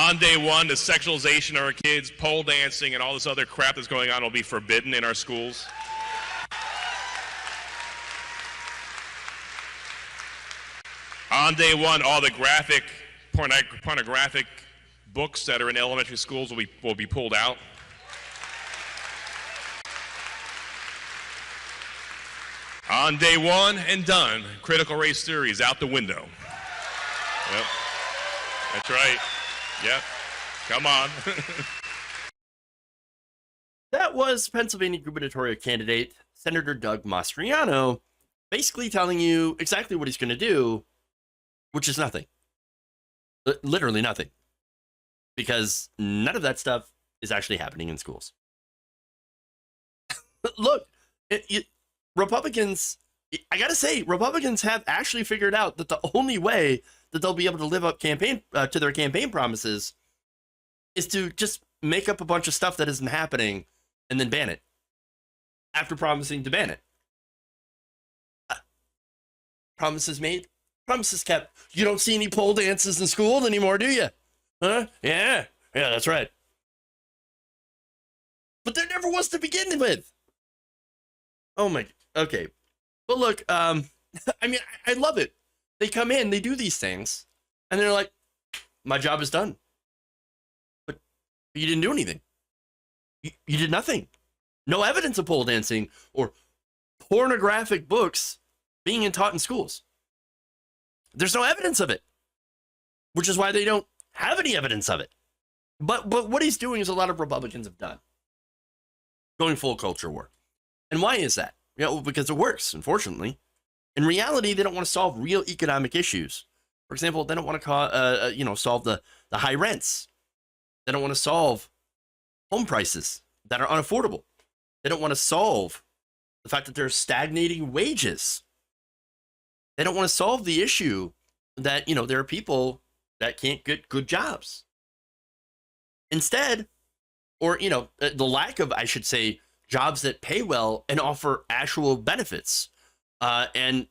On day one, the sexualization of our kids, pole dancing, and all this other crap that's going on will be forbidden in our schools. On day one, all the pornographic books that are in elementary schools will be pulled out. On day one and done, critical race theory is out the window. Yep. That's right. Yep. Come on. That was Pennsylvania gubernatorial candidate Senator Doug Mastriano basically telling you exactly what he's going to do, which is nothing. Literally nothing. Because none of that stuff is actually happening in schools. Look, Republicans, I got to say, Republicans have actually figured out that the only way that they'll be able to live up to their campaign promises is to just make up a bunch of stuff that isn't happening and then ban it after promising to ban it. Promises made, promises kept. You don't see any pole dances in school anymore, do you? Huh? Yeah, that's right. But there never was to begin with. Oh my, okay. But look, I mean, I love it. They come in, they do these things, and they're like, my job is done. But you didn't do anything. You did nothing. No evidence of pole dancing or pornographic books being taught in schools. There's no evidence of it, which is why they don't have any evidence of it. But what he's doing is a lot of Republicans have done. Going full culture war. And why is that? Because it works, unfortunately. In reality, they don't want to solve real economic issues. For example, they don't want to solve the high rents. They don't want to solve home prices that are unaffordable. They don't want to solve the fact that there's stagnating wages. They don't want to solve the issue that, there are people that can't get good jobs. Instead, or, the lack of, I should say, jobs that pay well and offer actual benefits, and,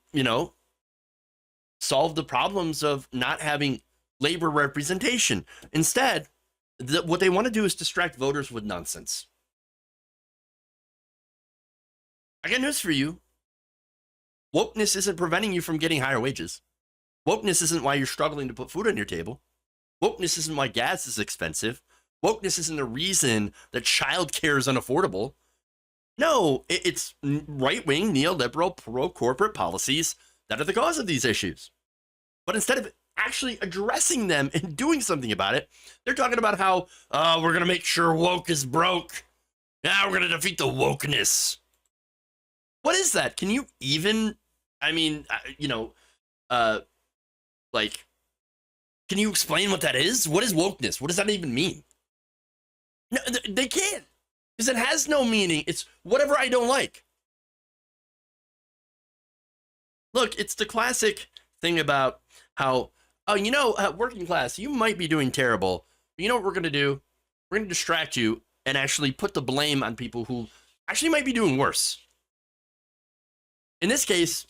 solve the problems of not having labor representation. Instead, what they want to do is distract voters with nonsense. I got news for you. Wokeness isn't preventing you from getting higher wages. Wokeness isn't why you're struggling to put food on your table. Wokeness isn't why gas is expensive. Wokeness isn't the reason that childcare is unaffordable. No, it's right-wing, neoliberal, pro-corporate policies that are the cause of these issues. But instead of actually addressing them and doing something about it, they're talking about how we're going to make sure woke is broke. Now we're going to defeat the wokeness. What is that? Can you even, can you explain what that is? What is wokeness? What does that even mean? No, they can't, because it has no meaning. It's whatever I don't like. Look, it's the classic thing about how, working class, you might be doing terrible. But you know what we're going to do? We're going to distract you and actually put the blame on people who actually might be doing worse. In this case,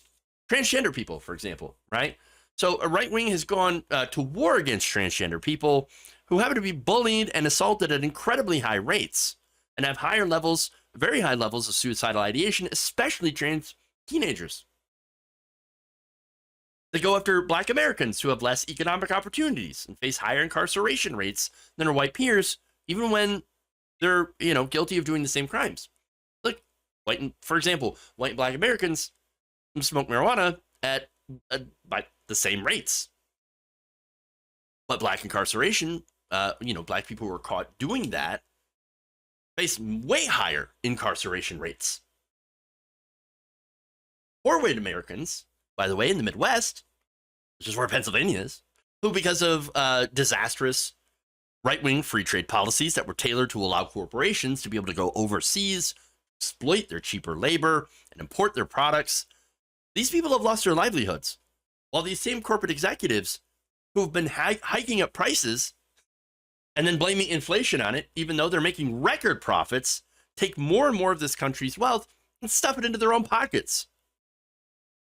transgender people, for example, right? So a right wing has gone to war against transgender people who happen to be bullied and assaulted at incredibly high rates and have higher levels, very high levels of suicidal ideation, especially trans teenagers. They go after Black Americans who have less economic opportunities and face higher incarceration rates than their white peers, even when they're, guilty of doing the same crimes. Like, for example, white and Black Americans smoke marijuana at by the same rates. But Black incarceration, Black people who are caught doing that face way higher incarceration rates. Or white Americans, by the way, in the Midwest, which is where Pennsylvania is, who, because of disastrous right-wing free trade policies that were tailored to allow corporations to be able to go overseas, exploit their cheaper labor, and import their products, these people have lost their livelihoods. While these same corporate executives who have been hiking up prices and then blaming inflation on it, even though they're making record profits, take more and more of this country's wealth and stuff it into their own pockets.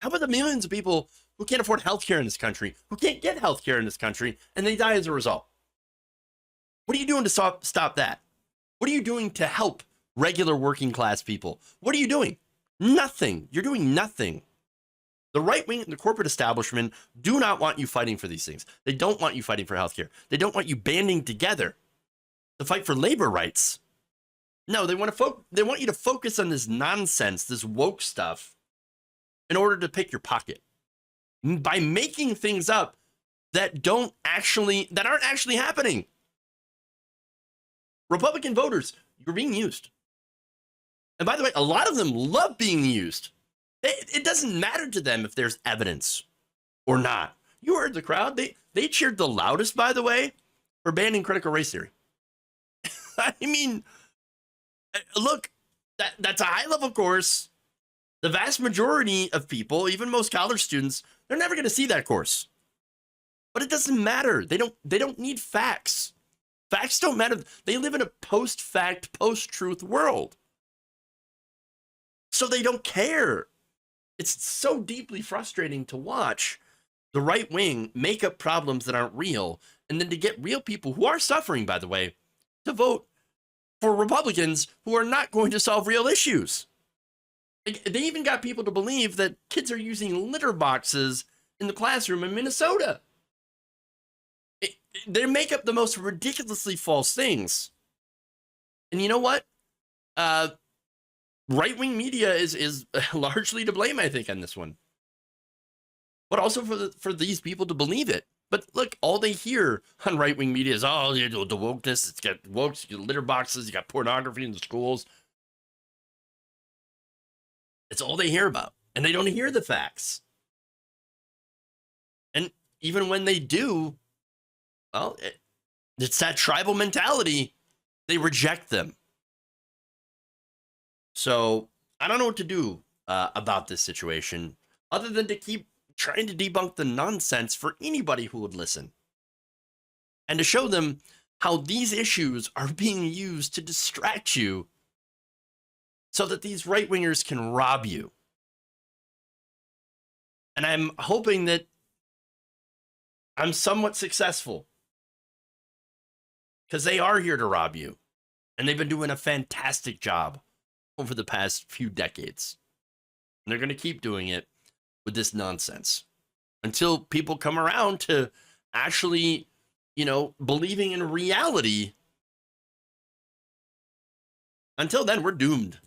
How about the millions of people who can't afford healthcare in this country, who can't get healthcare in this country, and they die as a result? What are you doing to stop that? What are you doing to help regular working class people? What are you doing? Nothing. You're doing nothing. The right wing and the corporate establishment do not want you fighting for these things. They don't want you fighting for healthcare. They don't want you banding together to fight for labor rights. No, they want you to focus on this nonsense, this woke stuff, in order to pick your pocket by making things up that aren't actually happening. Republican voters, you're being used. And by the way, a lot of them love being used. It doesn't matter to them if there's evidence or not. You heard the crowd. They cheered the loudest, by the way, for banning critical race theory. I mean, look, that's a high-level course. The vast majority of people, even most college students, they're never going to see that course. But it doesn't matter. They don't need facts. Facts don't matter. They live in a post-fact, post-truth world. So they don't care. It's so deeply frustrating to watch the right wing make up problems that aren't real, and then to get real people who are suffering, by the way, to vote for Republicans who are not going to solve real issues. They even got people to believe that kids are using litter boxes in the classroom in Minnesota. They make up the most ridiculously false things. And you know what? Right-wing media is largely to blame, I think, on this one. But also for these people to believe it. But look, all they hear on right-wing media is, oh, the wokeness, it's got woke, you got litter boxes, you got pornography in the schools. It's all they hear about. And they don't hear the facts. And even when they do, well, it's that tribal mentality. They reject them. So I don't know what to do about this situation other than to keep trying to debunk the nonsense for anybody who would listen. And to show them how these issues are being used to distract you so that these right-wingers can rob you. And I'm hoping that I'm somewhat successful, because they are here to rob you. And they've been doing a fantastic job over the past few decades. And they're going to keep doing it with this nonsense until people come around to actually, believing in reality. Until then, we're doomed.